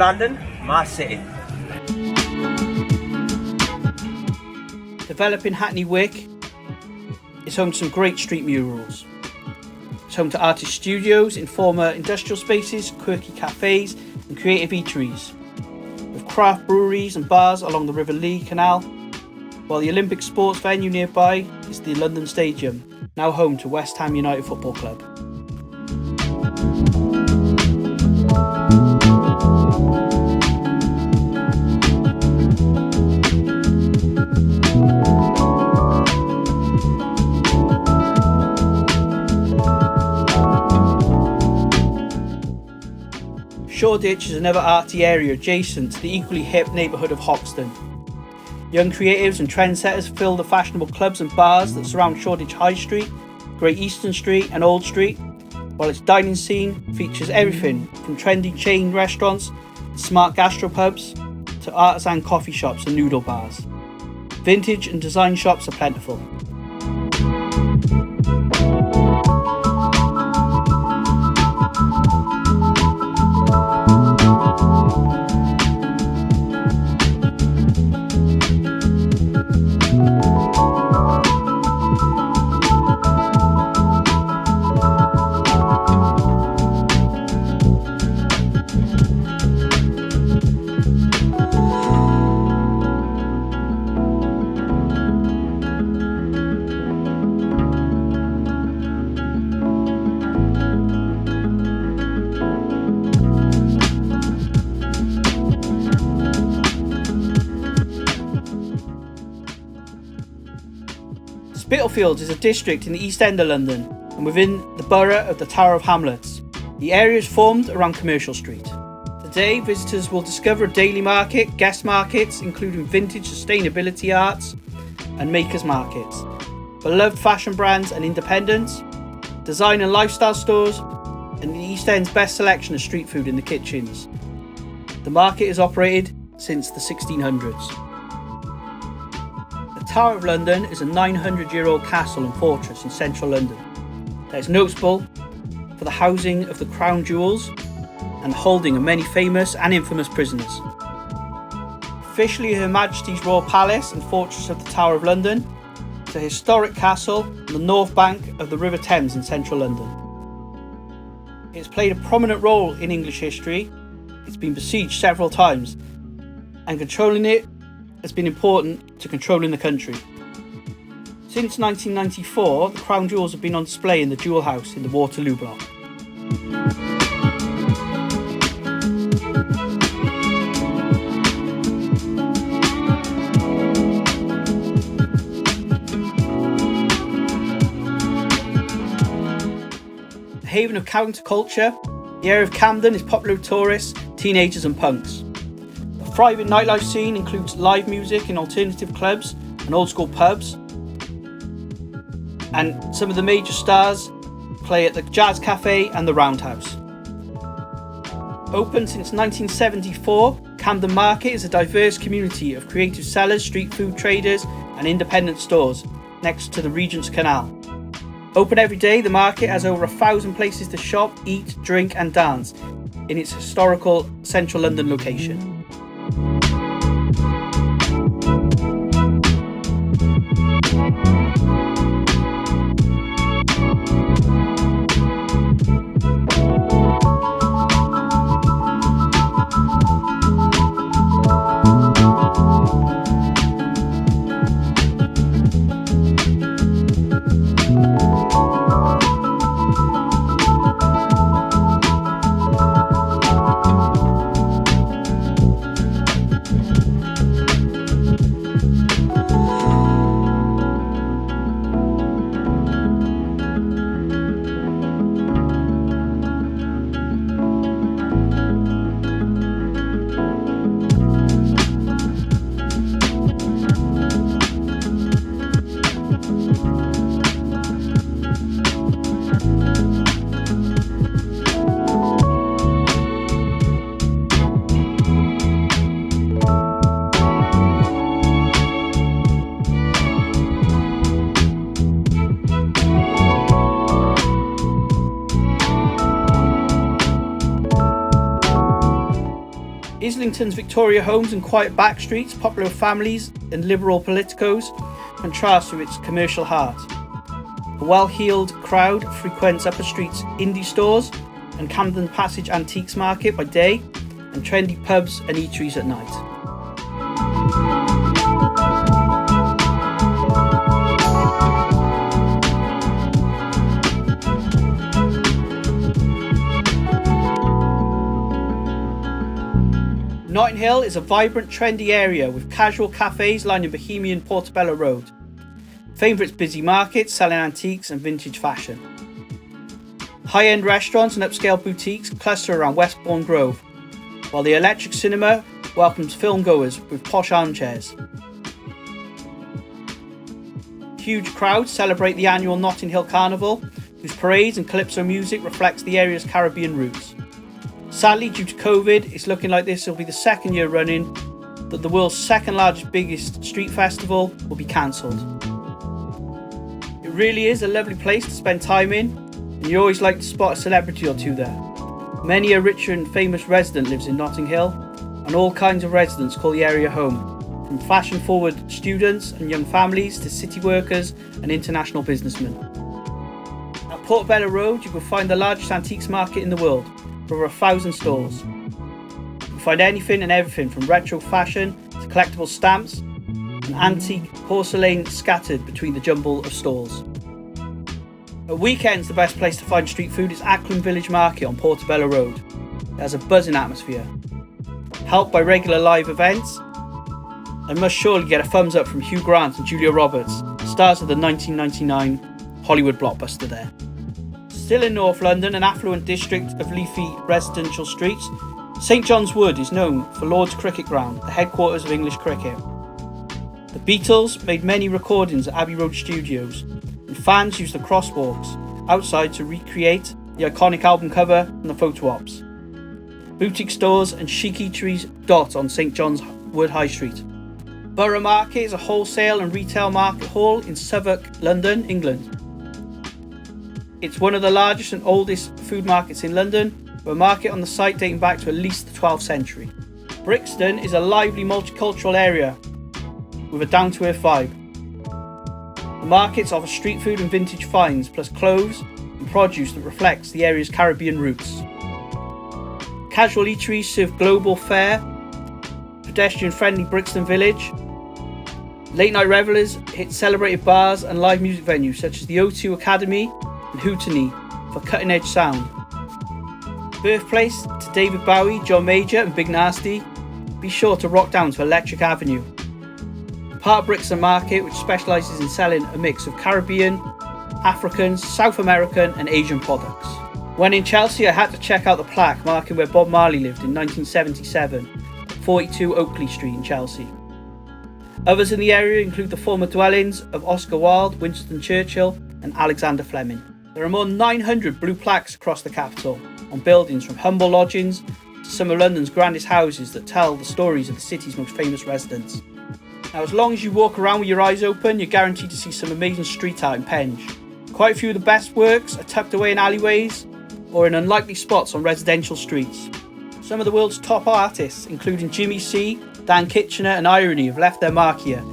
London, my city. Developing Hackney Wick is home to some great street murals. It's home to artist studios in former industrial spaces, quirky cafes and creative eateries, with craft breweries and bars along the River Lee Canal, while the Olympic sports venue nearby is the London Stadium, now home to West Ham United Football Club. Shoreditch is another arty area adjacent to the equally hip neighbourhood of Hoxton. Young creatives and trendsetters fill the fashionable clubs and bars that surround Shoreditch High Street, Great Eastern Street and Old Street, while its dining scene features everything from trendy chain restaurants, smart gastropubs, to artisan coffee shops and noodle bars. Vintage and design shops are plentiful. Spitalfields is a district in the East End of London and within the borough of the Tower of Hamlets. The area is formed around Commercial Street. Today, visitors will discover a daily market, guest markets including vintage sustainability arts and makers markets, beloved fashion brands and independents, design and lifestyle stores, and the East End's best selection of street food in the kitchens. The market is operated since the 1600s. The Tower of London is a 900-year-old castle and fortress in central London that is notable for the housing of the crown jewels and holding of many famous and infamous prisoners. Officially Her Majesty's Royal Palace and Fortress of the Tower of London, it's a historic castle on the north bank of the River Thames in central London. It's played a prominent role in English history. It's been besieged several times, and controlling it has been important to controlling the country. Since 1994, the crown jewels have been on display in the Jewel House in the Waterloo block. A haven of counterculture, the area of Camden is popular with tourists, teenagers and punks. A thriving nightlife scene includes live music in alternative clubs and old school pubs, and some of the major stars play at the Jazz Cafe and the Roundhouse. Open since 1974, Camden Market is a diverse community of creative sellers, street food traders and independent stores next to the Regent's Canal. Open every day, the market has over 1,000 places to shop, eat, drink and dance in its historical central London location. Kensington's Victoria homes and quiet back streets, popular with families and liberal politicos, contrast with its commercial heart. A well-heeled crowd frequents upper streets indie stores and Camden Passage Antiques Market by day, and trendy pubs and eateries at night. Notting Hill is a vibrant, trendy area with casual cafes lining Bohemian Portobello Road, famed for its busy markets selling antiques and vintage fashion. High-end restaurants and upscale boutiques cluster around Westbourne Grove, while the Electric Cinema welcomes filmgoers with posh armchairs. Huge crowds celebrate the annual Notting Hill Carnival, whose parades and calypso music reflects the area's Caribbean roots. Sadly, due to COVID, it's looking like this will be the second year running that the world's second largest, biggest street festival will be cancelled. It really is a lovely place to spend time in, and you always like to spot a celebrity or two there. Many a rich and famous resident lives in Notting Hill, and all kinds of residents call the area home, from fashion-forward students and young families to city workers and international businessmen. At Portobello Road, you can find the largest antiques market in the world, with over 1,000 stalls. You can find anything and everything from retro fashion to collectible stamps and antique porcelain scattered between the jumble of stalls. At weekends, the best place to find street food is Ackland Village Market on Portobello Road. It has a buzzing atmosphere, helped by regular live events, and must surely get a thumbs up from Hugh Grant and Julia Roberts, stars of the 1999 Hollywood blockbuster there. Still in North London, an affluent district of leafy residential streets, St John's Wood is known for Lord's Cricket Ground, the headquarters of English cricket. The Beatles made many recordings at Abbey Road Studios, and fans used the crosswalks outside to recreate the iconic album cover and the photo ops. Boutique stores and chic eateries dot on St John's Wood High Street. Borough Market is a wholesale and retail market hall in Southwark, London, England. It's one of the largest and oldest food markets in London, with a market on the site dating back to at least the 12th century. Brixton is a lively multicultural area with a down-to-earth vibe. The markets offer street food and vintage finds, plus clothes and produce that reflects the area's Caribbean roots. Casual eateries serve global fare, pedestrian-friendly Brixton Village. Late-night revelers hit celebrated bars and live music venues such as the O2 Academy and Hootony for cutting-edge sound. Birthplace to David Bowie, John Major and Big Nasty, be sure to rock down to Electric Avenue. Part of Brixton Market, which specialises in selling a mix of Caribbean, African, South American and Asian products. When in Chelsea, I had to check out the plaque marking where Bob Marley lived in 1977, 42 Oakley Street in Chelsea. Others in the area include the former dwellings of Oscar Wilde, Winston Churchill and Alexander Fleming. There are more than 900 blue plaques across the capital, on buildings from humble lodgings to some of London's grandest houses that tell the stories of the city's most famous residents. Now, as long as you walk around with your eyes open, you're guaranteed to see some amazing street art in Penge. Quite a few of the best works are tucked away in alleyways or in unlikely spots on residential streets. Some of the world's top artists, including Jimmy C, Dan Kitchener and Irony, have left their mark here.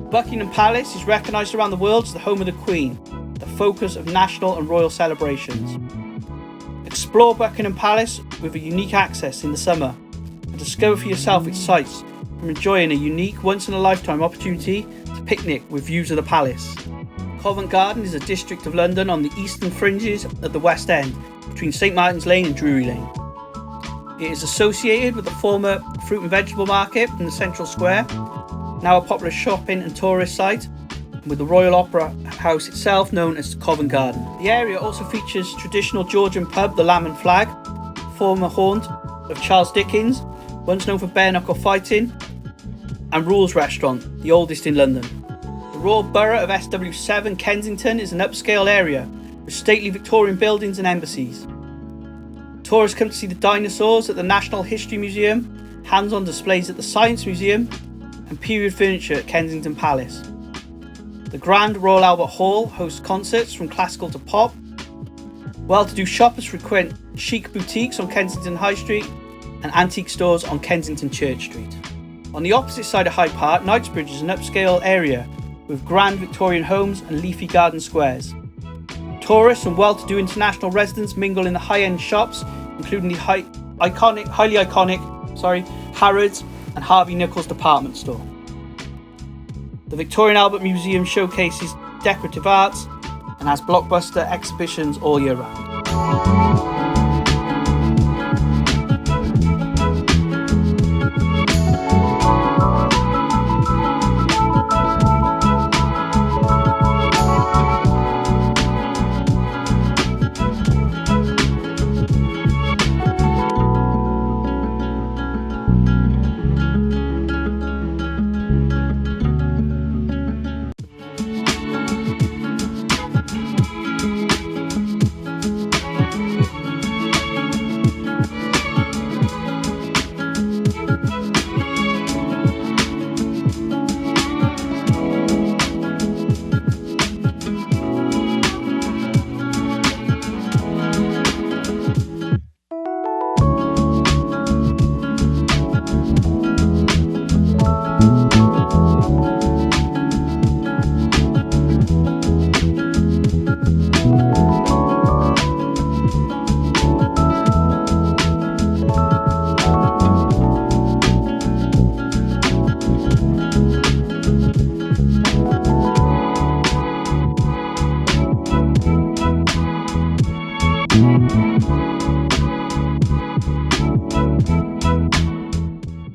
Buckingham Palace is recognised around the world as the home of the Queen, the focus of national and royal celebrations. Explore Buckingham Palace with a unique access in the summer and discover for yourself its sights, from enjoying a unique once-in-a-lifetime opportunity to picnic with views of the palace. Covent Garden is a district of London on the eastern fringes of the West End, between St Martin's Lane and Drury Lane. It is associated with the former fruit and vegetable market in the central square, now a popular shopping and tourist site, and with the Royal Opera House itself known as Covent Garden. The area also features traditional Georgian pub, the Lamb and Flag, former haunt of Charles Dickens, once known for bare knuckle fighting, and Rules Restaurant, the oldest in London. The Royal Borough of SW7 Kensington is an upscale area with stately Victorian buildings and embassies. Tourists come to see the dinosaurs at the National History Museum, hands-on displays at the Science Museum, and period furniture at Kensington Palace. The Grand Royal Albert Hall hosts concerts from classical to pop. Well-to-do shoppers frequent chic boutiques on Kensington High Street and antique stores on Kensington Church Street. On the opposite side of Hyde Park, Knightsbridge is an upscale area with grand Victorian homes and leafy garden squares. Tourists and well-to-do international residents mingle in the high-end shops, including the highly iconic Harrods and Harvey Nichols department store. The Victorian Albert Museum showcases decorative arts and has blockbuster exhibitions all year round.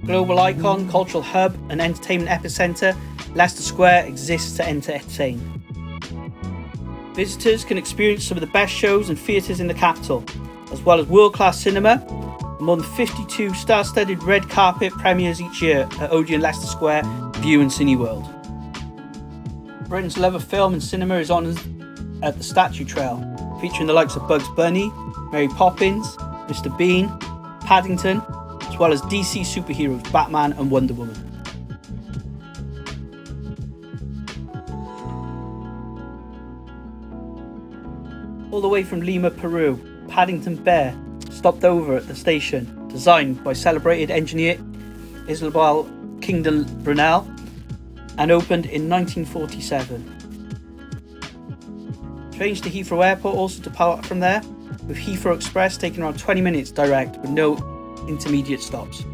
Global icon, cultural hub and entertainment epicentre, Leicester Square exists to entertain. Visitors can experience some of the best shows and theatres in the capital, as well as world-class cinema and more than 52 star-studded red carpet premieres each year at Odeon Leicester Square, View and Cineworld. Britain's love of film and cinema is honoured at the Statue Trail, featuring the likes of Bugs Bunny, Mary Poppins, Mr. Bean, Paddington, as well as DC superheroes Batman and Wonder Woman. All the way from Lima, Peru, Paddington Bear stopped over at the station, designed by celebrated engineer Isabel Kingdon Brunel, and opened in 1947. Trains to Heathrow Airport also depart from there, with Heathrow Express taking around 20 minutes direct with no intermediate stops.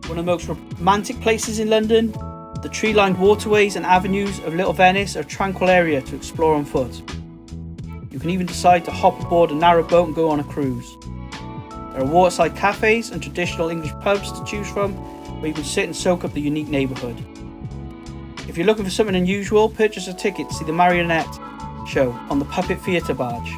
One of the most romantic places in London, the tree-lined waterways and avenues of Little Venice are a tranquil area to explore on foot. You can even decide to hop aboard a narrow boat and go on a cruise. There are waterside cafes and traditional English pubs to choose from, where you can sit and soak up the unique neighbourhood. If you're looking for something unusual, purchase a ticket to see the marionette show on the Puppet Theatre barge.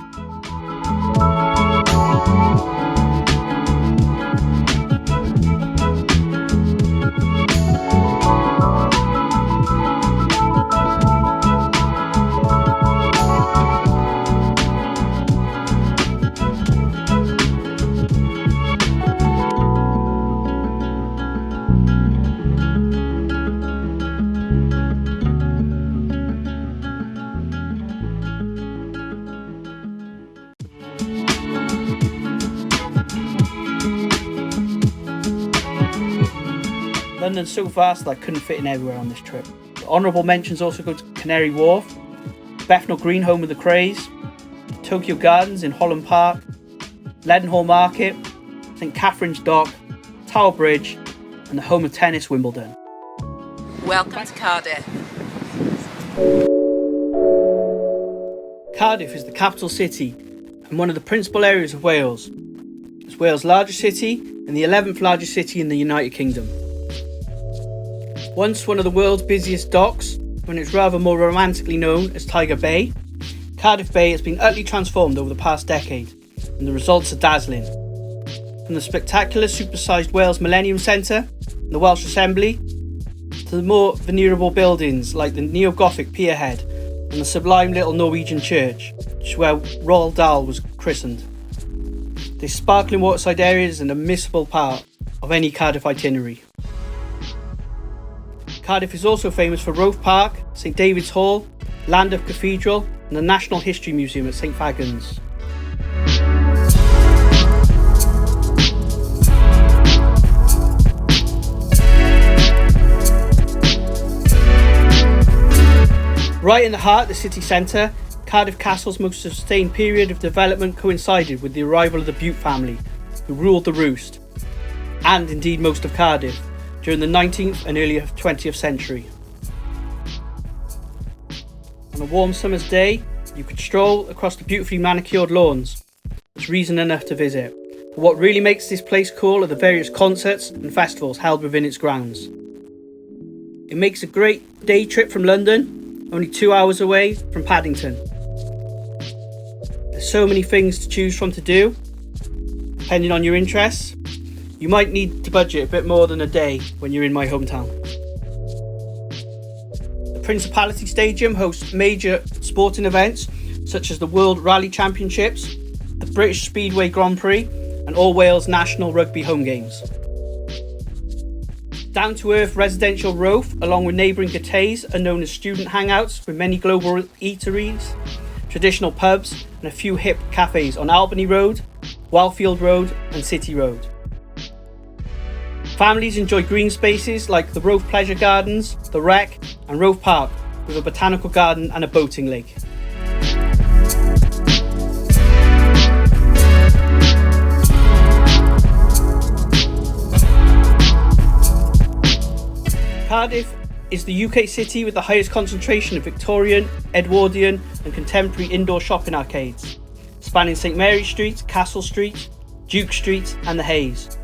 London's so vast that I couldn't fit in everywhere on this trip. The honourable mentions also go to Canary Wharf, Bethnal Green, home of the Craze, Tokyo Gardens in Holland Park, Leadenhall Market, St Catherine's Dock, Tower Bridge, and the home of tennis, Wimbledon. Welcome to Cardiff. Cardiff is the capital city and one of the principal areas of Wales. It's Wales' largest city and the 11th largest city in the United Kingdom. Once one of the world's busiest docks, when it's rather more romantically known as Tiger Bay, Cardiff Bay has been utterly transformed over the past decade, and the results are dazzling. From the spectacular supersized Wales Millennium Centre and the Welsh Assembly, to the more venerable buildings like the neo-Gothic Pierhead and the sublime little Norwegian church, which is where Roald Dahl was christened. This sparkling waterside area is an unmissable part of any Cardiff itinerary. Cardiff is also famous for Roath Park, St David's Hall, Llandaff Cathedral and the National History Museum at St Fagans. Right in the heart of the city centre, Cardiff Castle's most sustained period of development coincided with the arrival of the Bute family, who ruled the roost, and indeed most of Cardiff, during the 19th and early 20th century. On a warm summer's day, you could stroll across the beautifully manicured lawns. It's reason enough to visit. But what really makes this place cool are the various concerts and festivals held within its grounds. It makes a great day trip from London, only 2 hours away from Paddington. There's so many things to choose from to do. Depending on your interests, you might need to budget a bit more than a day when you're in my hometown. The Principality Stadium hosts major sporting events such as the World Rally Championships, the British Speedway Grand Prix and All Wales National Rugby home games. Down-to-earth residential Roath, along with neighbouring Gateys, are known as student hangouts with many global eateries, traditional pubs and a few hip cafes on Albany Road, Wildfield Road and City Road. Families enjoy green spaces like the Roath Pleasure Gardens, the Rec and Roath Park with a botanical garden and a boating lake. Cardiff is the UK city with the highest concentration of Victorian, Edwardian and contemporary indoor shopping arcades, spanning St Mary Street, Castle Street, Duke Street and the Hayes.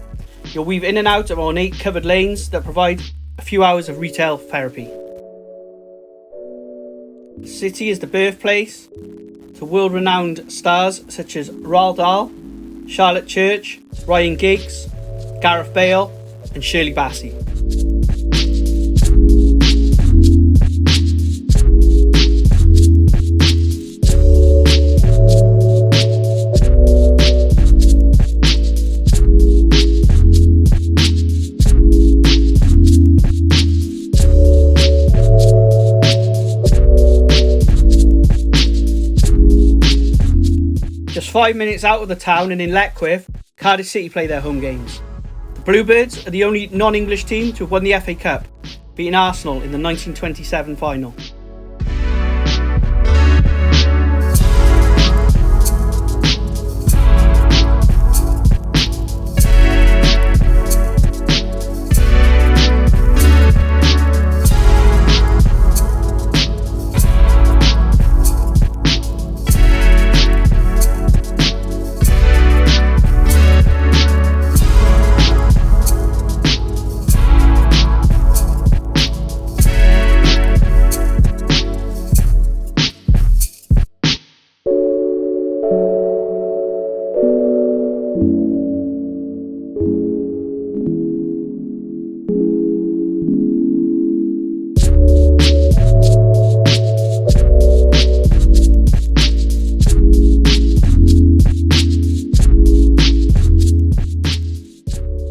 You'll weave in and out of ornate covered lanes that provide a few hours of retail therapy. The city is the birthplace to world-renowned stars such as Roald Dahl, Charlotte Church, Ryan Giggs, Gareth Bale and Shirley Bassey. Just 5 minutes out of the town and in Leckwith, Cardiff City play their home games. The Bluebirds are the only non-English team to have won the FA Cup, beating Arsenal in the 1927 final.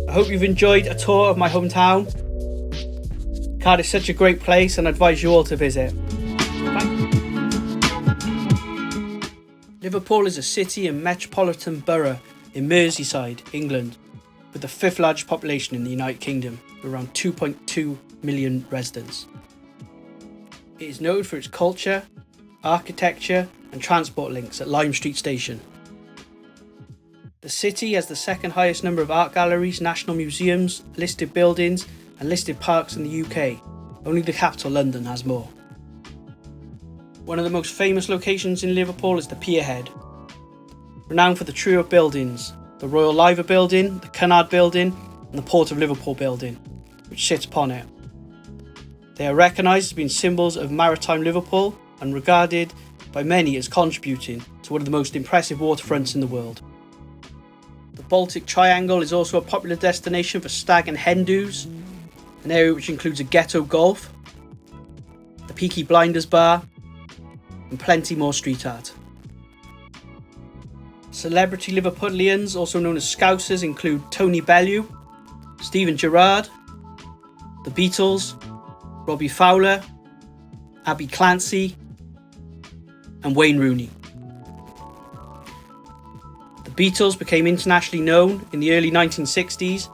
I hope you've enjoyed a tour of my hometown. Cardiff's such a great place and I advise you all to visit. Bye. Liverpool is a city and metropolitan borough in Merseyside, England, with the 5th largest population in the United Kingdom, with around 2.2 million residents. It is known for its culture, architecture and transport links at Lime Street Station. The city has the second highest number of art galleries, national museums, listed buildings and listed parks in the UK. Only the capital, London, has more. One of the most famous locations in Liverpool is the Pierhead, renowned for the trio of buildings, the Royal Liver Building, the Cunard Building and the Port of Liverpool Building, which sits upon it. They are recognised as being symbols of maritime Liverpool and regarded by many as contributing to one of the most impressive waterfronts in the world. The Baltic Triangle is also a popular destination for stag and hen do's, an area which includes a ghetto golf, the Peaky Blinders bar, and plenty more street art. Celebrity Liverpudlians, also known as Scousers, include Tony Bellew, Steven Gerrard, the Beatles, Robbie Fowler, Abby Clancy, and Wayne Rooney. The Beatles became internationally known in the early 1960s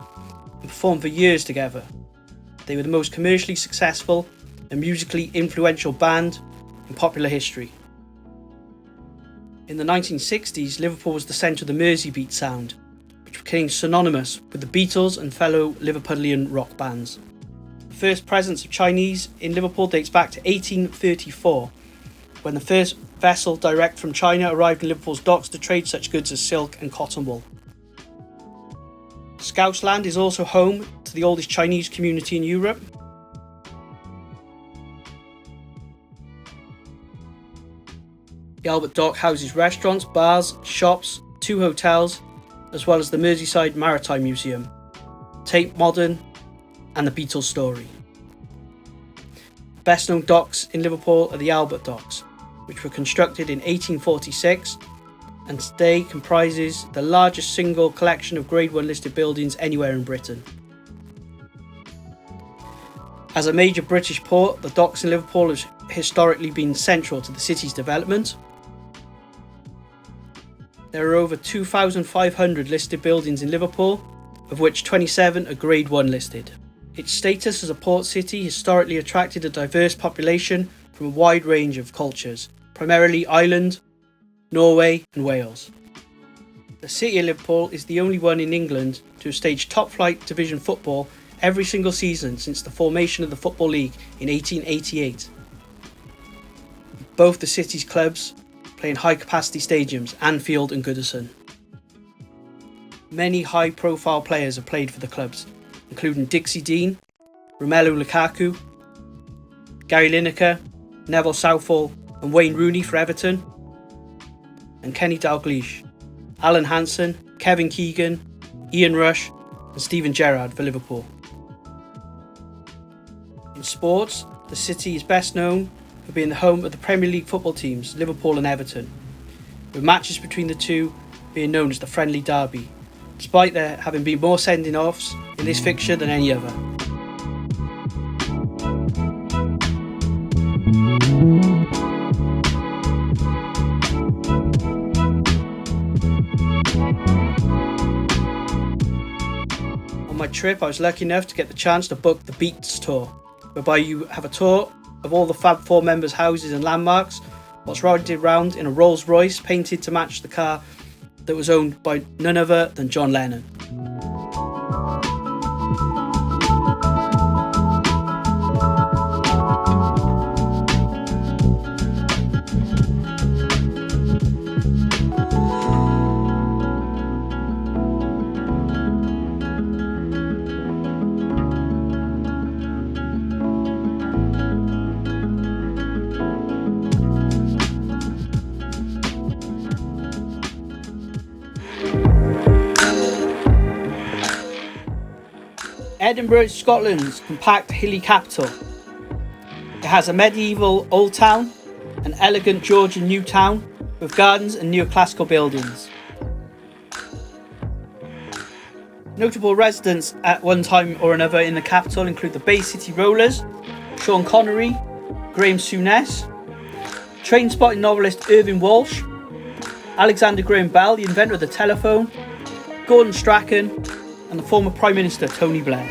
and performed for years together. They were the most commercially successful and musically influential band in popular history. In the 1960s, Liverpool was the centre of the Merseybeat sound, which became synonymous with the Beatles and fellow Liverpudlian rock bands. The first presence of Chinese in Liverpool dates back to 1834, when the first vessel direct from China arrived in Liverpool's docks to trade such goods as silk and cotton wool. Scousland is also home to the oldest Chinese community in Europe. The Albert Dock houses restaurants, bars, shops, 2 hotels, as well as the Merseyside Maritime Museum, Tate Modern, and the Beatles Story. The best known docks in Liverpool are the Albert Docks, which were constructed in 1846 and today comprises the largest single collection of Grade 1 listed buildings anywhere in Britain. As a major British port, the docks in Liverpool have historically been central to the city's development. There are over 2,500 listed buildings in Liverpool, of which 27 are Grade 1 listed. Its status as a port city historically attracted a diverse population from a wide range of cultures, primarily Ireland, Norway and Wales. The city of Liverpool is the only one in England to have staged top-flight division football every single season since the formation of the Football League in 1888. Both the city's clubs play in high-capacity stadiums, Anfield and Goodison. Many high-profile players have played for the clubs, including Dixie Dean, Romelu Lukaku, Gary Lineker, Neville Southall and Wayne Rooney for Everton, and Kenny Dalglish, Alan Hansen, Kevin Keegan, Ian Rush and Steven Gerrard for Liverpool. In sports, the city is best known for being the home of the Premier League football teams Liverpool and Everton, with matches between the two being known as the Friendly Derby, despite there having been more sending-offs in this fixture than any other. On my trip, I was lucky enough to get the chance to book the Beats tour, whereby you have a tour of all the Fab Four members' houses and landmarks, whilst riding around in a Rolls Royce painted to match the car that was owned by none other than John Lennon. Edinburgh is Scotland's compact hilly capital. It has a medieval old town, an elegant Georgian new town with gardens and neoclassical buildings. Notable residents at one time or another in the capital include the Bay City Rollers, Sean Connery, Graham Souness, train-spotting novelist Irving Walsh, Alexander Graham Bell, the inventor of the telephone, Gordon Strachan, and the former Prime Minister Tony Blair.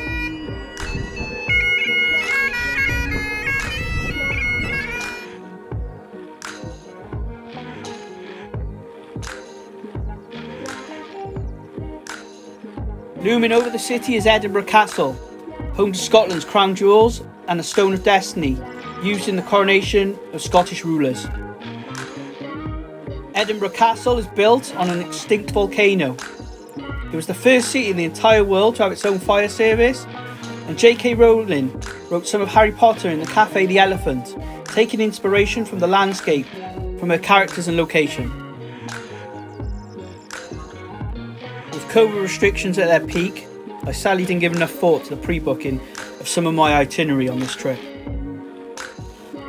Looming over the city is Edinburgh Castle, home to Scotland's crown jewels and a Stone of Destiny, used in the coronation of Scottish rulers. Edinburgh Castle is built on an extinct volcano. It was the first city in the entire world to have its own fire service, and J.K. Rowling wrote some of Harry Potter in the Café the Elephant, taking inspiration from the landscape from her characters and location. With COVID restrictions at their peak, I sadly didn't give enough thought to the pre-booking of some of my itinerary on this trip.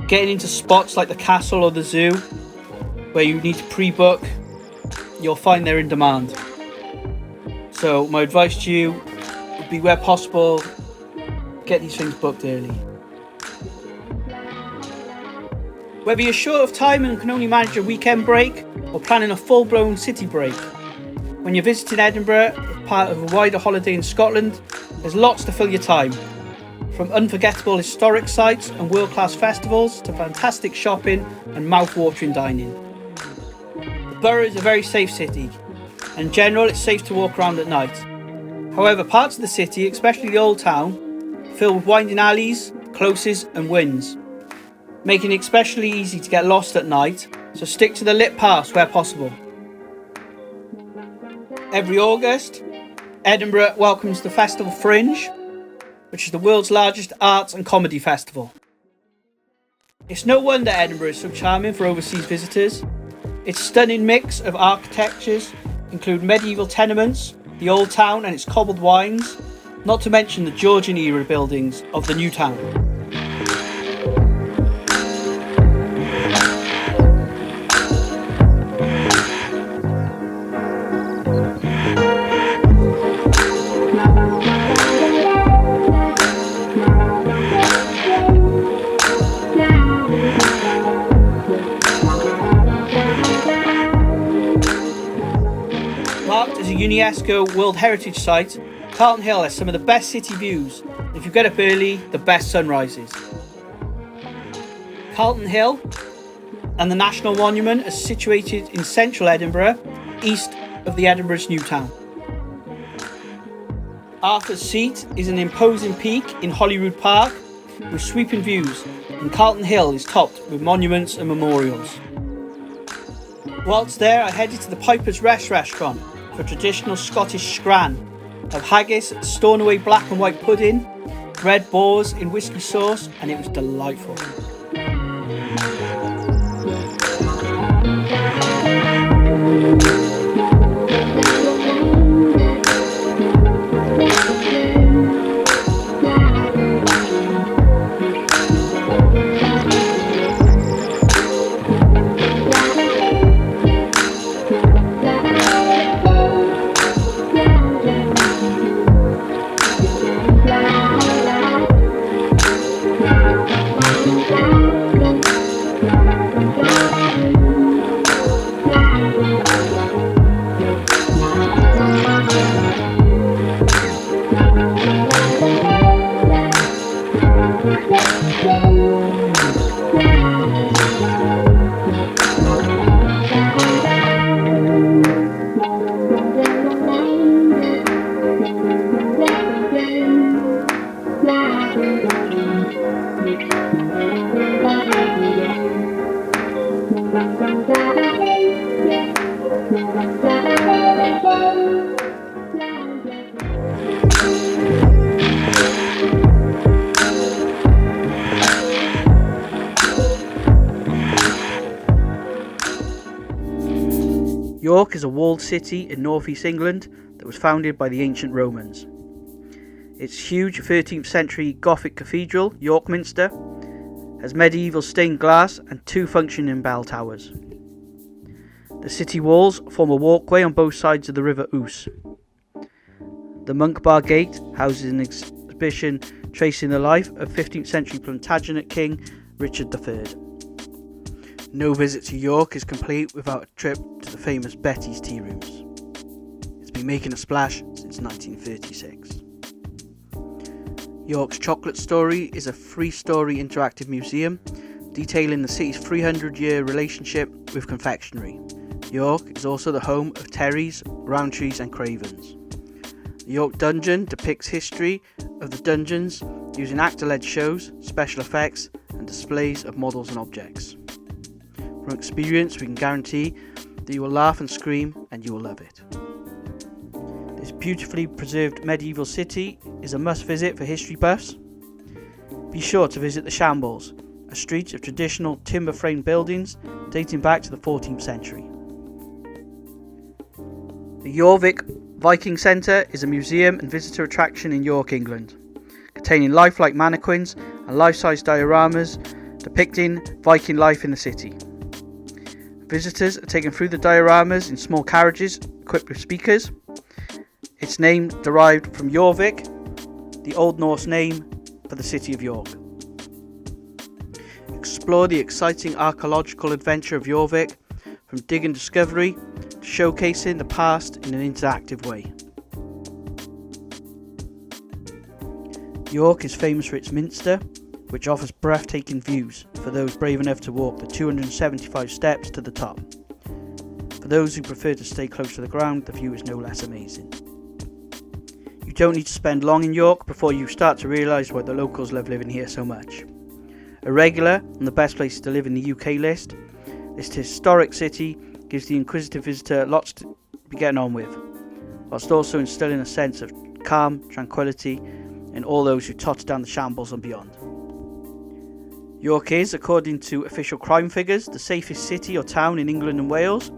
Getting into spots like the castle or the zoo, where you need to pre-book, you'll find they're in demand. So my advice to you would be, where possible, get these things booked early. Whether you're short of time and can only manage a weekend break, or planning a full-blown city break, when you're visiting Edinburgh as part of a wider holiday in Scotland, there's lots to fill your time. From unforgettable historic sites and world-class festivals to fantastic shopping and mouth-watering dining. The borough is a very safe city, and in general it's safe to walk around at night. However, parts of the city, especially the old town, are filled with winding alleys, closes and wynds, making it especially easy to get lost at night, so stick to the lit paths where possible. Every August, Edinburgh welcomes the Festival Fringe, which is the world's largest arts and comedy festival. It's no wonder Edinburgh is so charming for overseas visitors. Its stunning mix of architectures include medieval tenements, the old town and its cobbled wynds, not to mention the Georgian era buildings of the new town. Marked as a UNESCO World Heritage Site, Carlton Hill has some of the best city views. If you get up early, the best sunrises. Carlton Hill and the National Monument are situated in central Edinburgh, east of the Edinburgh's new town. Arthur's Seat is an imposing peak in Holyrood Park with sweeping views, and Carlton Hill is topped with monuments and memorials. Whilst there, I headed to the Piper's Rest restaurant for traditional Scottish scran of haggis, Stornoway black and white pudding, red boars in whisky sauce, and it was delightful. York is a walled city in northeast England that was founded by the ancient Romans. Its huge 13th century Gothic cathedral, York Minster, has medieval stained glass and 2 functioning bell towers. The city walls form a walkway on both sides of the River Ouse. The Monk Bar Gate houses an exhibition tracing the life of 15th century Plantagenet King Richard III. No visit to York is complete without a trip to the famous Betty's Tea Rooms. It's been making a splash since 1936. York's Chocolate Story is a 3-story interactive museum detailing the city's 300-year relationship with confectionery. York is also the home of Terry's, Rowntree's and Craven's. The York Dungeon depicts history of the dungeons using actor-led shows, special effects and displays of models and objects. From experience, we can guarantee that you will laugh and scream and you will love it. This beautifully preserved medieval city is a must visit for history buffs. Be sure to visit the Shambles, a street of traditional timber framed buildings dating back to the 14th century. The Jorvik Viking Centre is a museum and visitor attraction in York, England, containing lifelike mannequins and life-size dioramas depicting Viking life in the city. Visitors are taken through the dioramas in small carriages equipped with speakers. Its name derived from Jorvik, the Old Norse name for the city of York. Explore the exciting archaeological adventure of Jorvik, from dig and discovery to showcasing the past in an interactive way. York is famous for its minster, which offers breathtaking views for those brave enough to walk the 275 steps to the top. For those who prefer to stay close to the ground, the view is no less amazing. You don't need to spend long in York before you start to realise why the locals love living here so much. A regular on the best places to live in the UK list, this historic city gives the inquisitive visitor lots to be getting on with, whilst also instilling a sense of calm, tranquility in all those who totter down the shambles and beyond. York is, according to official crime figures, the safest city or town in England and Wales,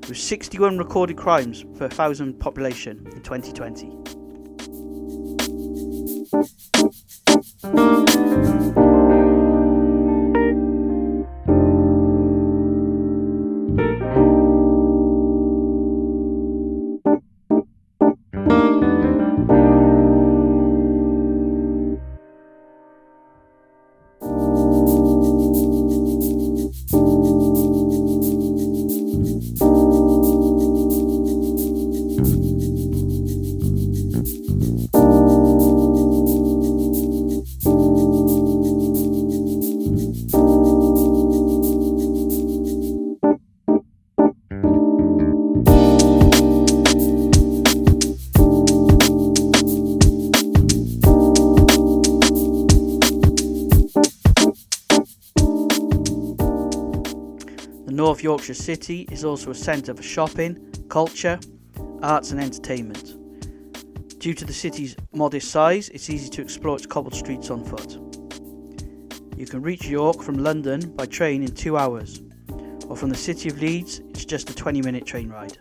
with 61 recorded crimes per 1,000 population in 2020. North Yorkshire City is also a centre for shopping, culture, arts and entertainment. Due to the city's modest size, it's easy to explore its cobbled streets on foot. You can reach York from London by train in 2 hours, or from the city of Leeds, it's just a 20-minute train ride.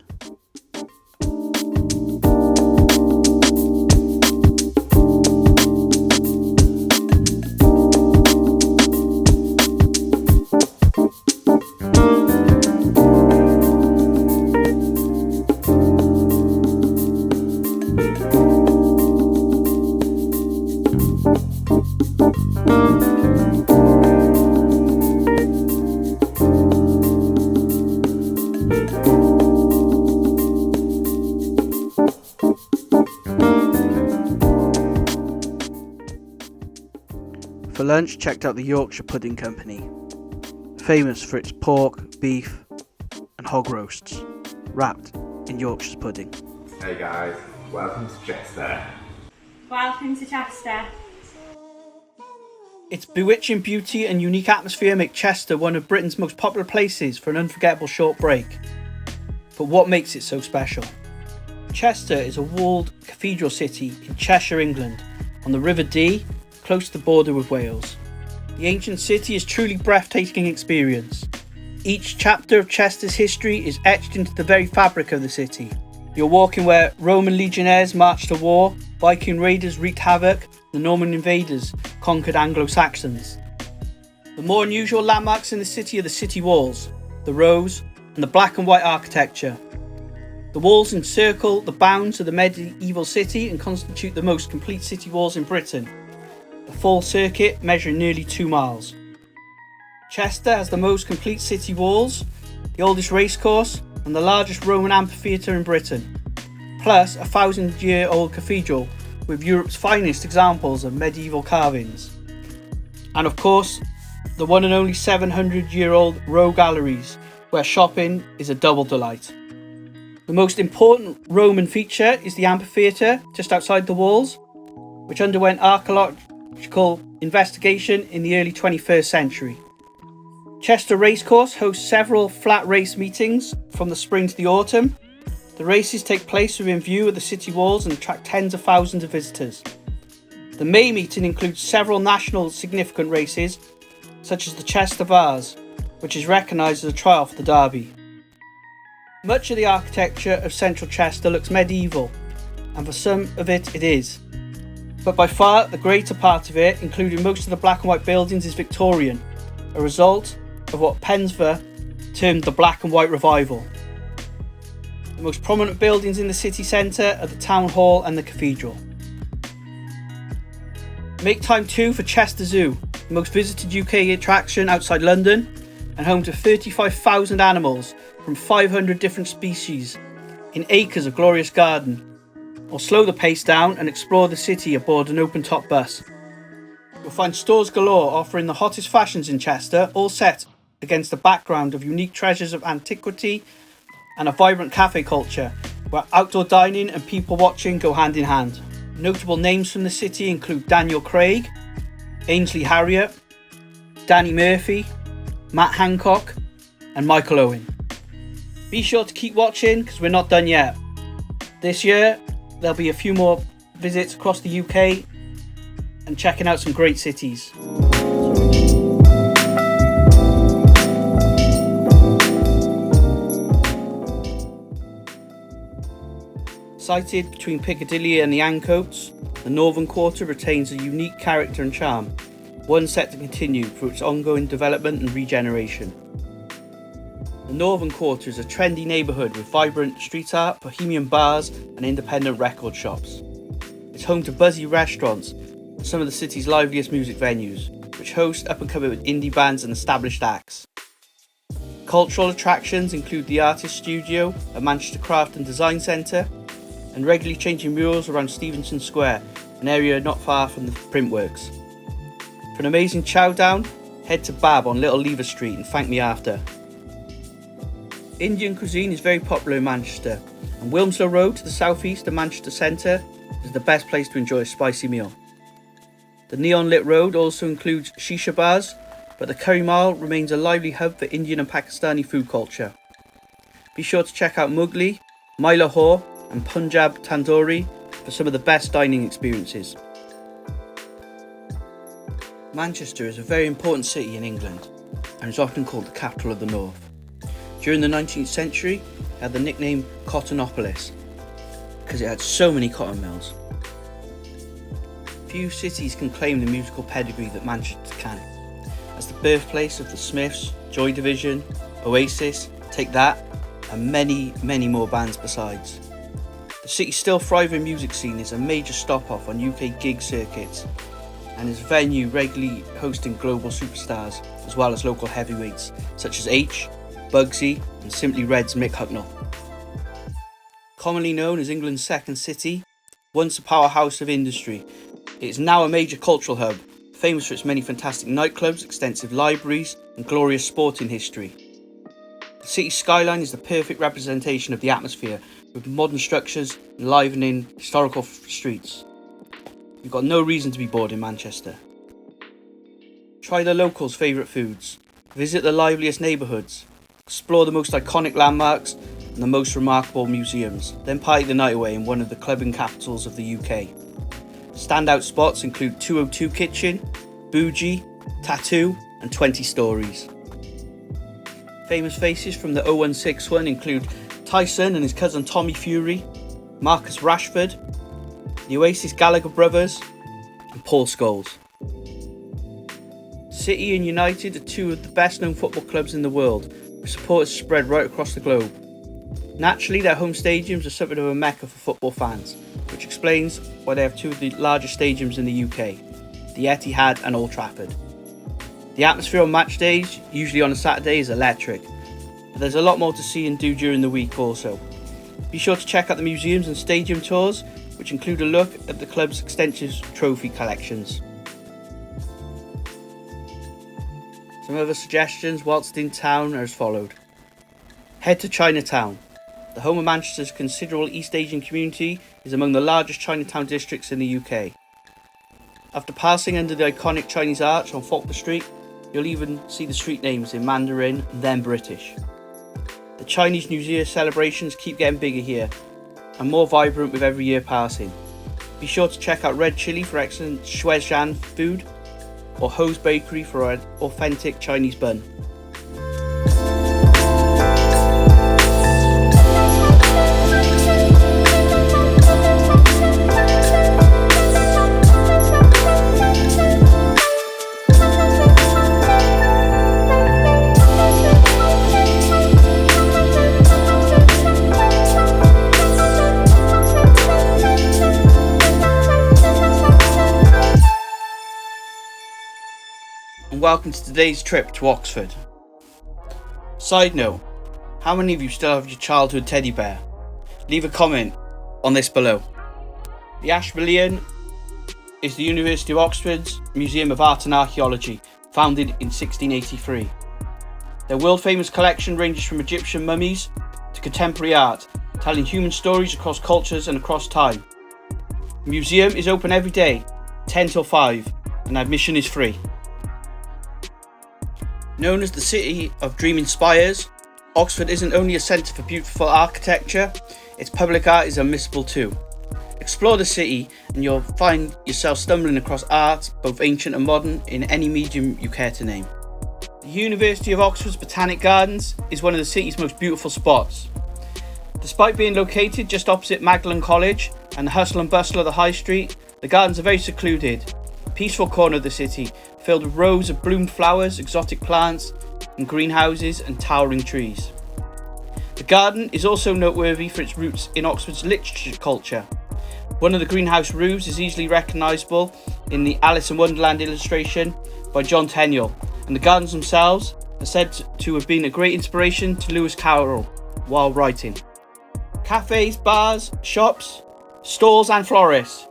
For lunch, checked out the Yorkshire Pudding Company, famous for its pork, beef and hog roasts, wrapped in Yorkshire's pudding. Hey guys, welcome to Chester. Welcome to Chester. Its bewitching beauty and unique atmosphere make Chester one of Britain's most popular places for an unforgettable short break. But what makes it so special? Chester is a walled cathedral city in Cheshire, England, on the River Dee, close to the border with Wales. The ancient city is a truly breathtaking experience. Each chapter of Chester's history is etched into the very fabric of the city. You're walking where Roman legionnaires marched to war, Viking raiders wreaked havoc, the Norman invaders conquered Anglo-Saxons. The more unusual landmarks in the city are the city walls, the rows, and the black and white architecture. The walls encircle the bounds of the medieval city and constitute the most complete city walls in Britain, a full circuit measuring nearly 2 miles. Chester has the most complete city walls, the oldest racecourse, and the largest Roman amphitheatre in Britain, plus a 1,000-year-old cathedral with Europe's finest examples of medieval carvings. And of course, the one and only 700-year-old row galleries, where shopping is a double delight. The most important Roman feature is the amphitheatre just outside the walls, which underwent archaeological investigation in the early 21st century. Chester Racecourse hosts several flat race meetings from the spring to the autumn. The races take place within view of the city walls and attract tens of thousands of visitors. The May meeting includes several national significant races, such as the Chester Vase, which is recognised as a trial for the Derby. Much of the architecture of central Chester looks medieval, and for some of it is. But by far the greater part of it, including most of the black and white buildings, is Victorian, a result of what Pensver termed the Black and White Revival. The most prominent buildings in the city centre are the Town Hall and the Cathedral. Make time too for Chester Zoo, the most visited UK attraction outside London and home to 35,000 animals from 500 different species in acres of glorious garden. Or slow the pace down and explore the city aboard an open-top bus. You'll find stores galore offering the hottest fashions in Chester, all set against the background of unique treasures of antiquity and a vibrant cafe culture where outdoor dining and people watching go hand in hand. Notable names from the city include Daniel Craig, Ainsley Harriott, Danny Murphy, Matt Hancock and Michael Owen. Be sure to keep watching because we're not done yet. This year there'll be a few more visits across the UK and checking out some great cities. Sited between Piccadilly and the Ancoats, the Northern Quarter retains a unique character and charm, one set to continue through its ongoing development and regeneration. The Northern Quarter is a trendy neighbourhood with vibrant street art, bohemian bars and independent record shops. It's home to buzzy restaurants and some of the city's liveliest music venues, which host up-and-coming indie bands and established acts. Cultural attractions include the Artist Studio at Manchester Craft and Design Centre and regularly changing murals around Stevenson Square, an area not far from the Printworks. For an amazing chow down, head to Bab on Little Lever Street and thank me after. Indian cuisine is very popular in Manchester, and Wilmslow Road to the southeast of Manchester Centre is the best place to enjoy a spicy meal. The neon lit road also includes shisha bars, but the Curry Mile remains a lively hub for Indian and Pakistani food culture. Be sure to check out Mughlai, My Lahore and Punjab Tandoori for some of the best dining experiences. Manchester is a very important city in England and is often called the capital of the North. During the 19th century, it had the nickname Cottonopolis because it had so many cotton mills. Few cities can claim the musical pedigree that Manchester can, as the birthplace of the Smiths, Joy Division, Oasis, Take That, and many, many more bands besides. The city's still thriving music scene is a major stop-off on UK gig circuits and is a venue regularly hosting global superstars as well as local heavyweights such as H, Bugsy and Simply Red's Mick Hucknall. Commonly known as England's second city, once a powerhouse of industry, it is now a major cultural hub, famous for its many fantastic nightclubs, extensive libraries and glorious sporting history. The city's skyline is the perfect representation of the atmosphere, with modern structures enlivening historical streets. You've got no reason to be bored in Manchester. Try the locals' favourite foods, visit the liveliest neighbourhoods, explore the most iconic landmarks and the most remarkable museums, then party the night away in one of the clubbing capitals of the UK. Standout spots include 202 Kitchen, Bougie, Tattoo and 20 Stories. Famous faces from the 0161 include Tyson and his cousin Tommy Fury, Marcus Rashford, the Oasis Gallagher brothers and Paul Scholes. City and United are two of the best known football clubs in the world, with supporters spread right across the globe. Naturally, their home stadiums are something of a mecca for football fans, which explains why they have two of the largest stadiums in the UK, the Etihad and Old Trafford. The atmosphere on match days, usually on a Saturday, is electric, but there's a lot more to see and do during the week also. Be sure to check out the museums and stadium tours, which include a look at the club's extensive trophy collections. Some other suggestions whilst in town are as followed. Head to Chinatown. The home of Manchester's considerable East Asian community is among the largest Chinatown districts in the UK. After passing under the iconic Chinese Arch on Faulkner Street, you'll even see the street names in Mandarin and then British. The Chinese New Year celebrations keep getting bigger here and more vibrant with every year passing. Be sure to check out Red Chili for excellent Shuezhan food or Ho's Bakery for an authentic Chinese bun. welcome to today's trip to Oxford. Side note, how many of you still have your childhood teddy bear? Leave a comment on this below. The Ashmolean is the University of Oxford's Museum of Art and Archaeology, founded in 1683. Their world famous collection ranges from Egyptian mummies to contemporary art, telling human stories across cultures and across time. The museum is open every day, 10 till 5, and admission is free. Known as the City of Dreaming Spires, Oxford isn't only a centre for beautiful architecture, its public art is unmissable too. Explore the city and you'll find yourself stumbling across art, both ancient and modern, in any medium you care to name. The University of Oxford's Botanic Gardens is one of the city's most beautiful spots. Despite being located just opposite Magdalen College and the hustle and bustle of the High Street, the gardens are very secluded, a peaceful corner of the city, filled with rows of bloomed flowers, exotic plants, and greenhouses and towering trees. The garden is also noteworthy for its roots in Oxford's literature culture. One of the greenhouse roofs is easily recognisable in the Alice in Wonderland illustration by John Tenniel, and the gardens themselves are said to have been a great inspiration to Lewis Carroll while writing. Cafes, bars, shops, stalls and florists.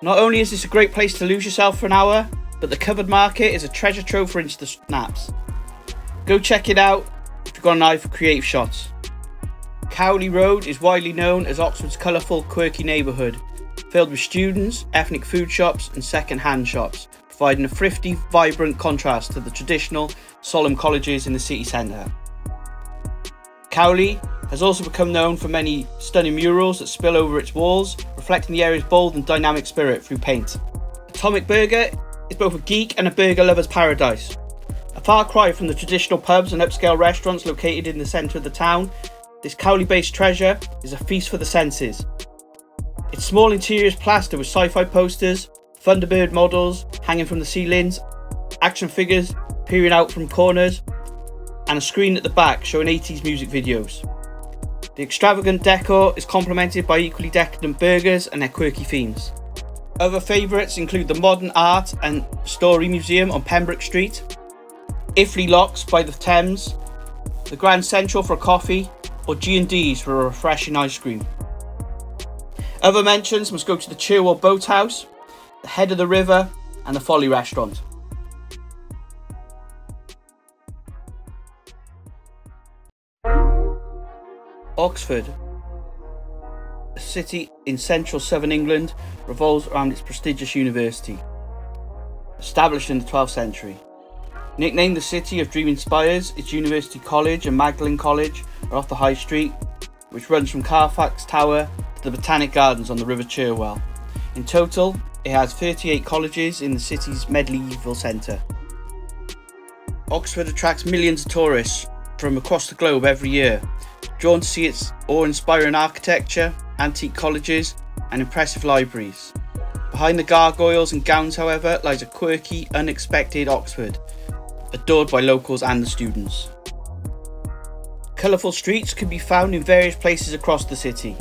Not only is this a great place to lose yourself for an hour, but the covered market is a treasure trove for Insta snaps. Go check it out if you've got an eye for creative shots. Cowley Road is widely known as Oxford's colourful, quirky neighbourhood, filled with students, ethnic food shops and second-hand shops, providing a thrifty, vibrant contrast to the traditional, solemn colleges in the city centre. Cowley has also become known for many stunning murals that spill over its walls, reflecting the area's bold and dynamic spirit through paint. Atomic Burger is both a geek and a burger lover's paradise. A far cry from the traditional pubs and upscale restaurants located in the centre of the town, this Cowley-based treasure is a feast for the senses. Its small interior is plastered with sci-fi posters, Thunderbird models hanging from the ceilings, action figures peering out from corners, and a screen at the back showing 80s music videos. The extravagant decor is complemented by equally decadent burgers and their quirky themes. Other favourites include the Modern Art and Story Museum on Pembroke Street, Iffley Locks by the Thames, the Grand Central for a coffee, or G&D's for a refreshing ice cream. Other mentions must go to the Cherwell Boathouse, the Head of the River and the Folly Restaurant. Oxford, a city in central southern England, revolves around its prestigious university. Established in the 12th century. Nicknamed the City of Dreaming Spires, its University College and Magdalen College are off the High Street, which runs from Carfax Tower to the Botanic Gardens on the River Cherwell. In total, it has 38 colleges in the city's medieval centre. Oxford attracts millions of tourists from across the globe every year, drawn to see its awe-inspiring architecture, antique colleges and impressive libraries. Behind the gargoyles and gowns, however, lies a quirky, unexpected Oxford, adored by locals and the students. Colourful streets can be found in various places across the city.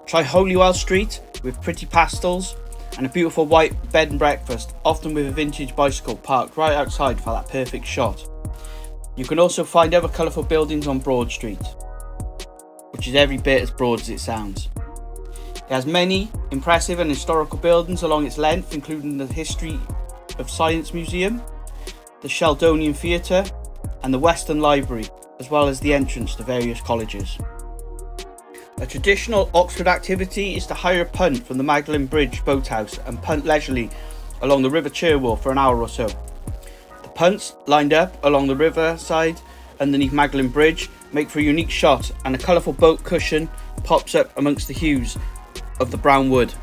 Try Holywell Street with pretty pastels and a beautiful white bed and breakfast, often with a vintage bicycle parked right outside for that perfect shot. You can also find other colourful buildings on Broad Street, which is every bit as broad as it sounds. It has many impressive and historical buildings along its length, including the History of Science Museum, the Sheldonian Theatre and the Western Library, as well as the entrance to various colleges. A traditional Oxford activity is to hire a punt from the Magdalen Bridge boathouse and punt leisurely along the River Cherwell for an hour or so. The punts, lined up along the riverside underneath Magdalen Bridge, make for a unique shot, and a colourful boat cushion pops up amongst the hues of the brown wood.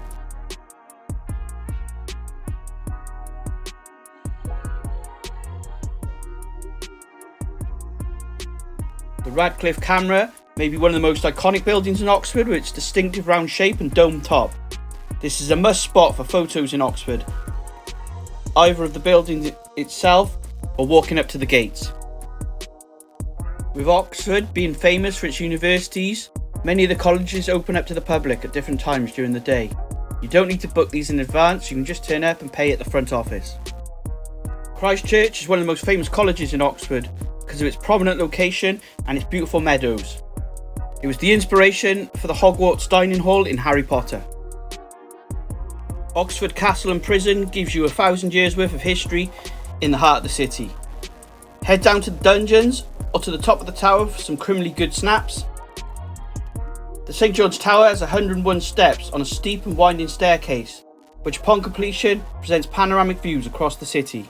The Radcliffe Camera may be one of the most iconic buildings in Oxford, with its distinctive round shape and dome top. This is a must spot for photos in Oxford, either of the building itself or walking up to the gates. With Oxford being famous for its universities, many of the colleges open up to the public at different times during the day. You don't need to book these in advance, you can just turn up and pay at the front office. Christchurch is one of the most famous colleges in Oxford because of its prominent location and its beautiful meadows. It was the inspiration for the Hogwarts dining hall in Harry Potter. Oxford Castle and Prison gives you 1,000 years worth of history in the heart of the city. Head down to the dungeons or to the top of the tower for some criminally good snaps. The St George Tower has 101 steps on a steep and winding staircase, which upon completion presents panoramic views across the city.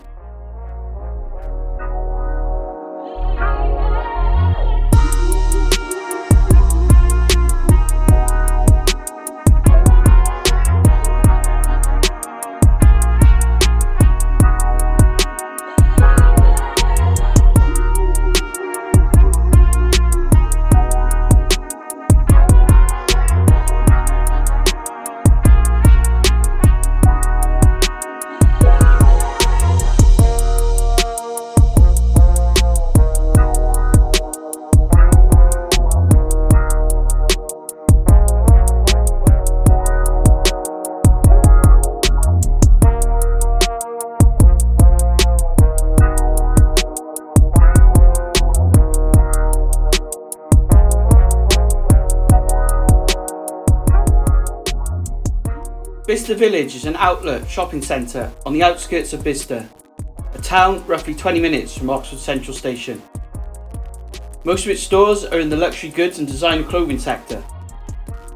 Bicester Village is an outlet shopping centre on the outskirts of Bicester, a town roughly 20 minutes from Oxford Central Station. Most of its stores are in the luxury goods and designer clothing sector.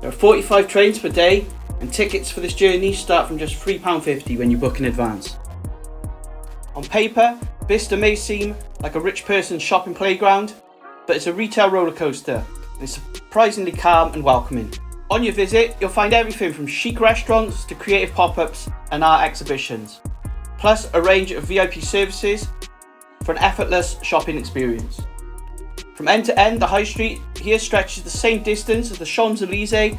There are 45 trains per day and tickets for this journey start from just £3.50 when you book in advance. On paper, Bicester may seem like a rich person's shopping playground, but it's a retail roller coaster and it's surprisingly calm and welcoming. On your visit, you'll find everything from chic restaurants to creative pop-ups and art exhibitions, plus a range of VIP services for an effortless shopping experience. From end to end, the High Street here stretches the same distance as the Champs-Élysées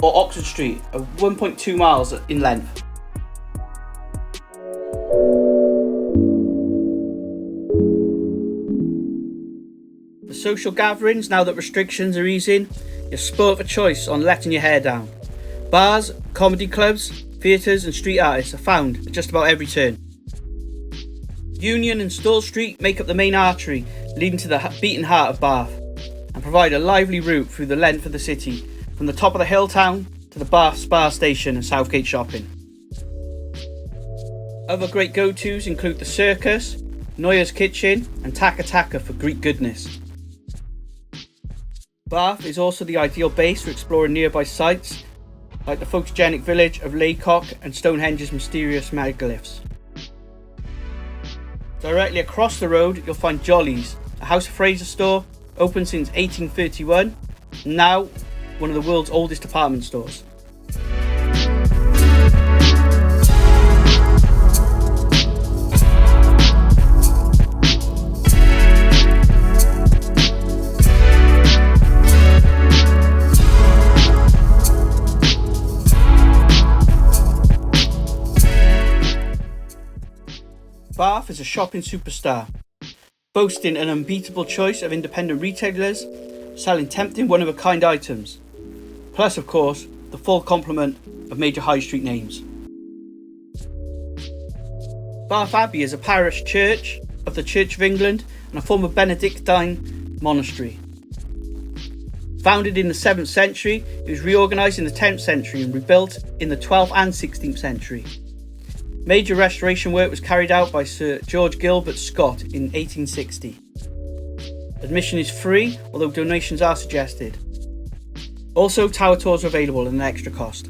or Oxford Street, at 1.2 miles in length. For social gatherings, now that restrictions are easing, you're spoilt for choice on letting your hair down. Bars, comedy clubs, theatres and street artists are found at just about every turn. Union and Stall Street make up the main artery leading to the beating heart of Bath and provide a lively route through the length of the city, from the top of the hill town to the Bath Spa Station and Southgate Shopping. Other great go-tos include the Circus, Noya's Kitchen and Taka Taka for Greek goodness. Bath is also the ideal base for exploring nearby sites like the photogenic village of Laycock and Stonehenge's mysterious megaliths. Directly across the road you'll find Jolly's, a House of Fraser store open since 1831, and now one of the world's oldest department stores. Bath is a shopping superstar, boasting an unbeatable choice of independent retailers selling tempting one-of-a-kind items, plus of course the full complement of major high street names. Bath Abbey is a parish church of the Church of England and a former Benedictine monastery. Founded in the 7th century, it was reorganised in the 10th century and rebuilt in the 12th and 16th century. Major restoration work was carried out by Sir George Gilbert Scott in 1860. Admission is free, although donations are suggested. Also, tower tours are available at an extra cost.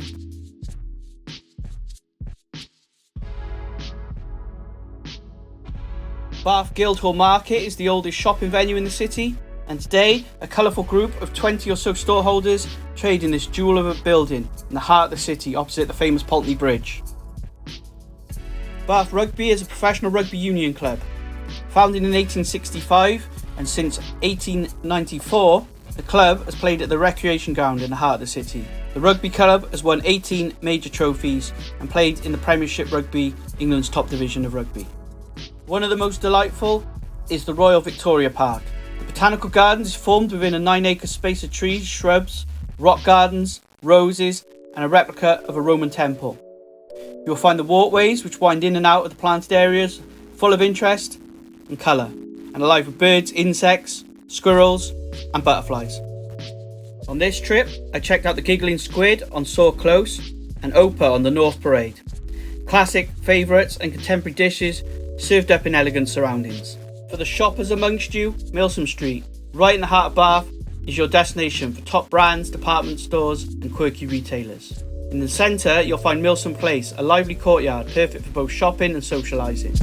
Bath Guildhall Market is the oldest shopping venue in the city, and today a colourful group of 20 or so store holders trade in this jewel of a building in the heart of the city opposite the famous Pulteney Bridge. Bath Rugby is a professional rugby union club. Founded in 1865 and since 1894, the club has played at the recreation ground in the heart of the city. The rugby club has won 18 major trophies and played in the Premiership Rugby, England's top division of rugby. One of the most delightful is the Royal Victoria Park. The Botanical Gardens is formed within a 9-acre space of trees, shrubs, rock gardens, roses and a replica of a Roman temple. You will find the walkways which wind in and out of the planted areas full of interest and colour, and alive with birds, insects, squirrels and butterflies. On this trip, I checked out the giggling squid on Soar Close and Opa on the North Parade. Classic favourites and contemporary dishes served up in elegant surroundings. For the shoppers amongst you, Milsom Street, right in the heart of Bath, is your destination for top brands, department stores and quirky retailers. In the centre, you'll find Milsom Place, a lively courtyard perfect for both shopping and socialising.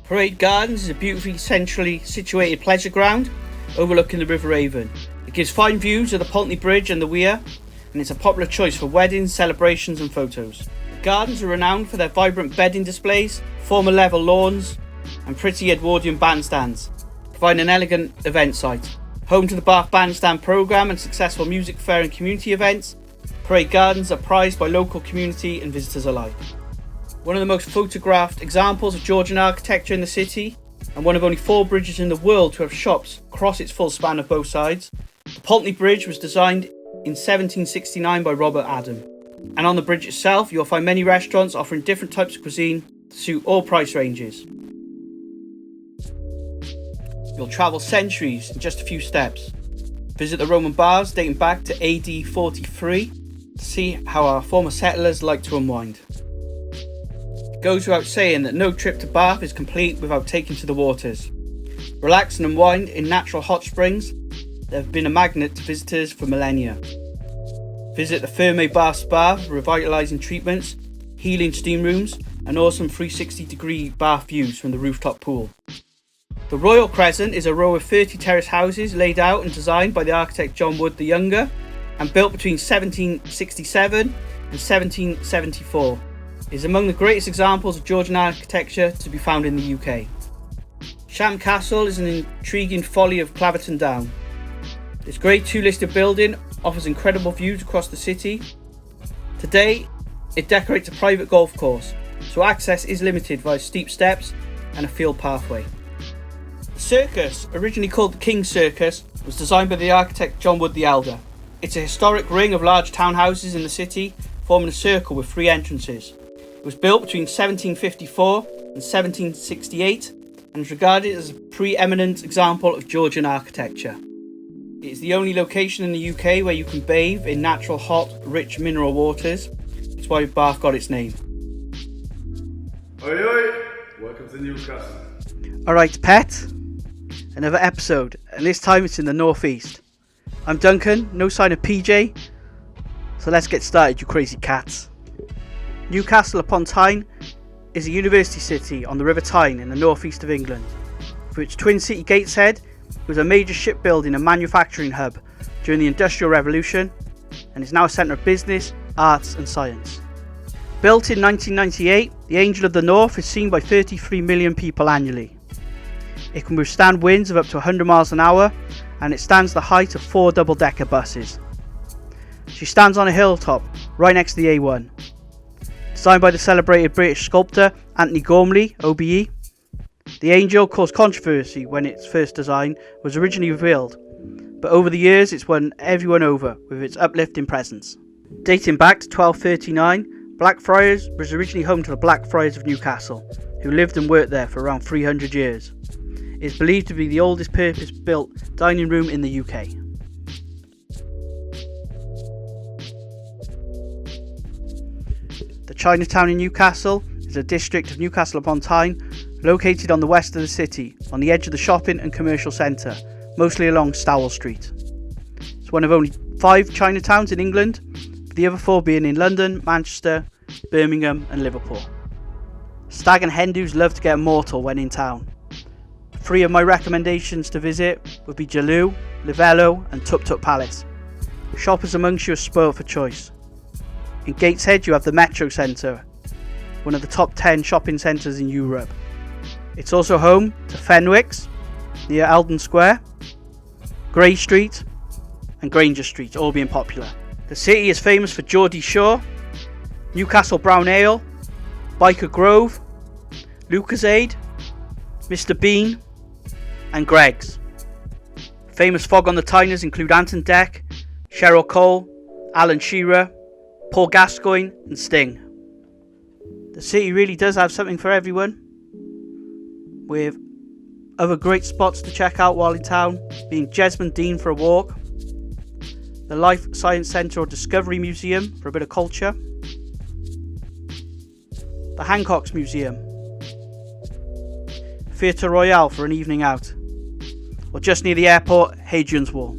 Parade Gardens is a beautifully centrally situated pleasure ground overlooking the River Avon. It gives fine views of the Pulteney Bridge and the Weir, and it's a popular choice for weddings, celebrations and photos. The gardens are renowned for their vibrant bedding displays, former level lawns and pretty Edwardian bandstands, providing an elegant event site. Home to the Bath Bandstand programme and successful music fair and community events, Parade Gardens are prized by local community and visitors alike. One of the most photographed examples of Georgian architecture in the city, and one of only 4 bridges in the world to have shops across its full span of both sides, the Pulteney Bridge was designed in 1769 by Robert Adam. And on the bridge itself, you'll find many restaurants offering different types of cuisine to suit all price ranges. You'll travel centuries in just a few steps. Visit the Roman baths dating back to AD 43 to see how our former settlers liked to unwind. It goes without saying that no trip to Bath is complete without taking to the waters. Relax and unwind in natural hot springs that have been a magnet to visitors for millennia. Visit the Ferme Bath Spa for revitalising treatments, healing steam rooms and awesome 360-degree bath views from the rooftop pool. The Royal Crescent is a row of 30 terrace houses laid out and designed by the architect John Wood the Younger and built between 1767 and 1774. It is among the greatest examples of Georgian architecture to be found in the UK. Sham Castle is an intriguing folly of Claverton Down. This great 2-listed building offers incredible views across the city. Today, it decorates a private golf course, so access is limited via steep steps and a field pathway. The circus, originally called the King's Circus, was designed by the architect John Wood the Elder. It's a historic ring of large townhouses in the city, forming a circle with 3 entrances. It was built between 1754 and 1768 and is regarded as a preeminent example of Georgian architecture. It is the only location in the UK where you can bathe in natural hot, rich mineral waters. It's why Bath got its name. Oi oi! Welcome to Newcastle. Alright pet, another episode, and this time it's in the northeast. I'm Duncan, no sign of PJ, so let's get started you crazy cats. Newcastle upon Tyne is a university city on the River Tyne in the northeast of England. For its twin city Gateshead, it was a major shipbuilding and manufacturing hub during the Industrial Revolution and is now a centre of business, arts and science. Built in 1998, the Angel of the North is seen by 33 million people annually. It can withstand winds of up to 100 miles an hour and it stands the height of 4 double-decker buses. She stands on a hilltop right next to the A1. Designed by the celebrated British sculptor Anthony Gormley, OBE, the Angel caused controversy when its first design was originally revealed, but over the years it's won everyone over with its uplifting presence. Dating back to 1239, Blackfriars was originally home to the Blackfriars of Newcastle, who lived and worked there for around 300 years. It is believed to be the oldest purpose-built dining room in the UK. The Chinatown in Newcastle is a district of Newcastle upon Tyne, located on the west of the city, on the edge of the shopping and commercial centre, mostly along Stowell Street. It's one of only 5 Chinatowns in England, the other 4 being in London, Manchester, Birmingham and Liverpool. Stag and hen do's love to get mortal when in town. 3 of my recommendations to visit would be Jaloo, Livello and Tuk Tuk Palace. Shoppers amongst you are spoilt for choice. In Gateshead you have the Metro Centre, one of the top 10 shopping centres in Europe. It's also home to Fenwick's, near Eldon Square, Grey Street and Granger Street, all being popular. The city is famous for Geordie Shore, Newcastle Brown Ale, Biker Grove, Lucasade, Mr Bean and Greg's. Famous fog on the Tyners include Ant and Deck Cheryl Cole, Alan Shearer, Paul Gascoigne and Sting. The city really does have something for everyone, with other great spots to check out while in town being Jesmond Dean for a walk, the Life Science Centre or Discovery Museum for a bit of culture, the Hancock's Museum, Theatre Royale for an evening out, or just near the airport, Hadrian's Wall.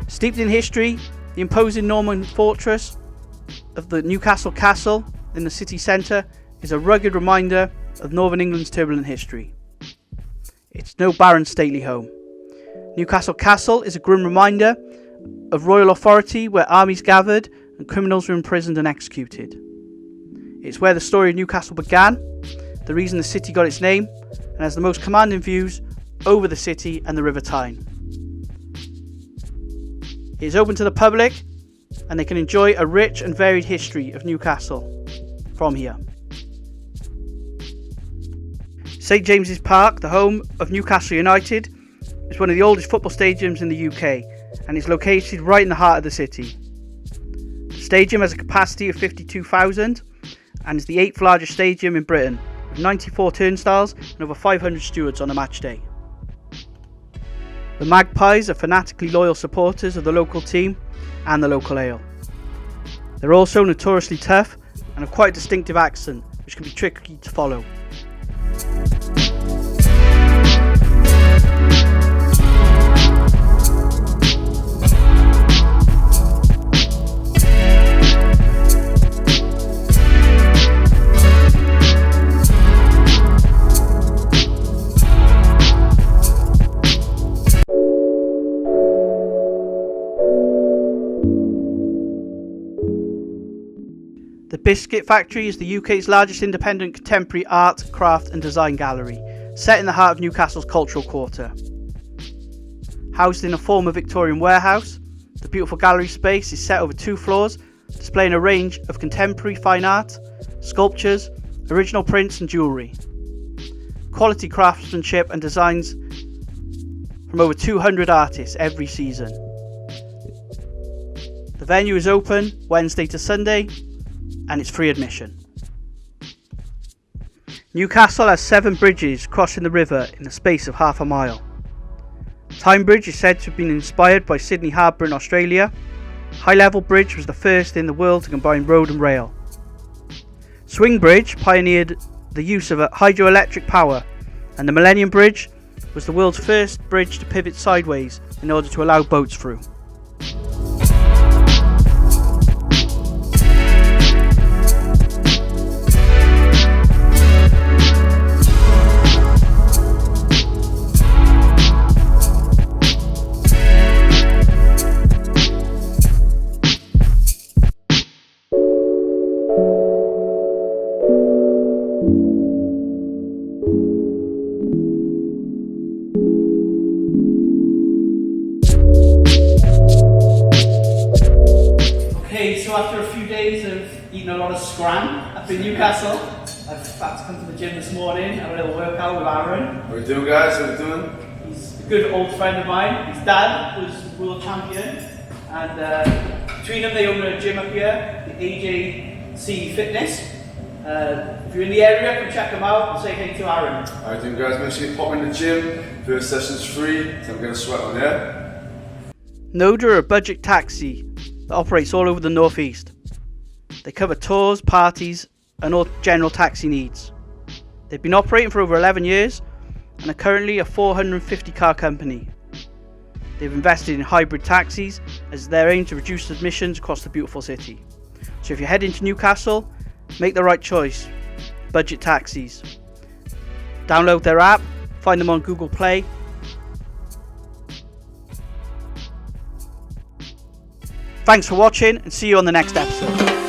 Steeped in history, the imposing Norman fortress of the Newcastle Castle in the city centre is a rugged reminder of Northern England's turbulent history. It's no barren stately home. Newcastle Castle is a grim reminder of royal authority where armies gathered and criminals were imprisoned and executed. It's where the story of Newcastle began, the reason the city got its name, and has the most commanding views over the city and the River Tyne. It is open to the public and they can enjoy a rich and varied history of Newcastle from here. St James's Park, the home of Newcastle United, is one of the oldest football stadiums in the UK and is located right in the heart of the city. The stadium has a capacity of 52,000 and is the 8th largest stadium in Britain, with 94 turnstiles and over 500 stewards on a match day. The Magpies are fanatically loyal supporters of the local team and the local ale. They're also notoriously tough and have quite a distinctive accent, which can be tricky to follow. The Biscuit Factory is the UK's largest independent contemporary art, craft and design gallery, set in the heart of Newcastle's cultural quarter. Housed in a former Victorian warehouse, the beautiful gallery space is set over 2 floors, displaying a range of contemporary fine art, sculptures, original prints and jewellery. Quality craftsmanship and designs from over 200 artists every season. The venue is open Wednesday to Sunday, and it's free admission. Newcastle has 7 bridges crossing the river in the space of half a mile. Tyne Bridge is said to have been inspired by Sydney Harbour in Australia. High Level Bridge was the first in the world to combine road and rail. Swing Bridge pioneered the use of hydroelectric power, and the Millennium Bridge was the world's first bridge to pivot sideways in order to allow boats through. So after a few days of eating a lot of scram up in Newcastle, I've had to come to the gym this morning, have a little workout with Aaron. How we doing, guys? How we doing? He's a good old friend of mine. His dad was world champion, and between them they own a gym up here, the AJC Fitness. If you're in the area, come check them out and say hey to Aaron. How you doing, guys? Make sure you pop in the gym. First session's free, so I'm going to sweat on there. Noda are a budget taxi that operates all over the northeast. They cover tours, parties and all general taxi needs. They've been operating for over 11 years and are currently a 450 car company. They've invested in hybrid taxis as their aim to reduce emissions across the beautiful city. So if you're heading to Newcastle, Make the right choice. Budget Taxis. Download their app, find them on Google Play. Thanks for watching and see you on the next episode.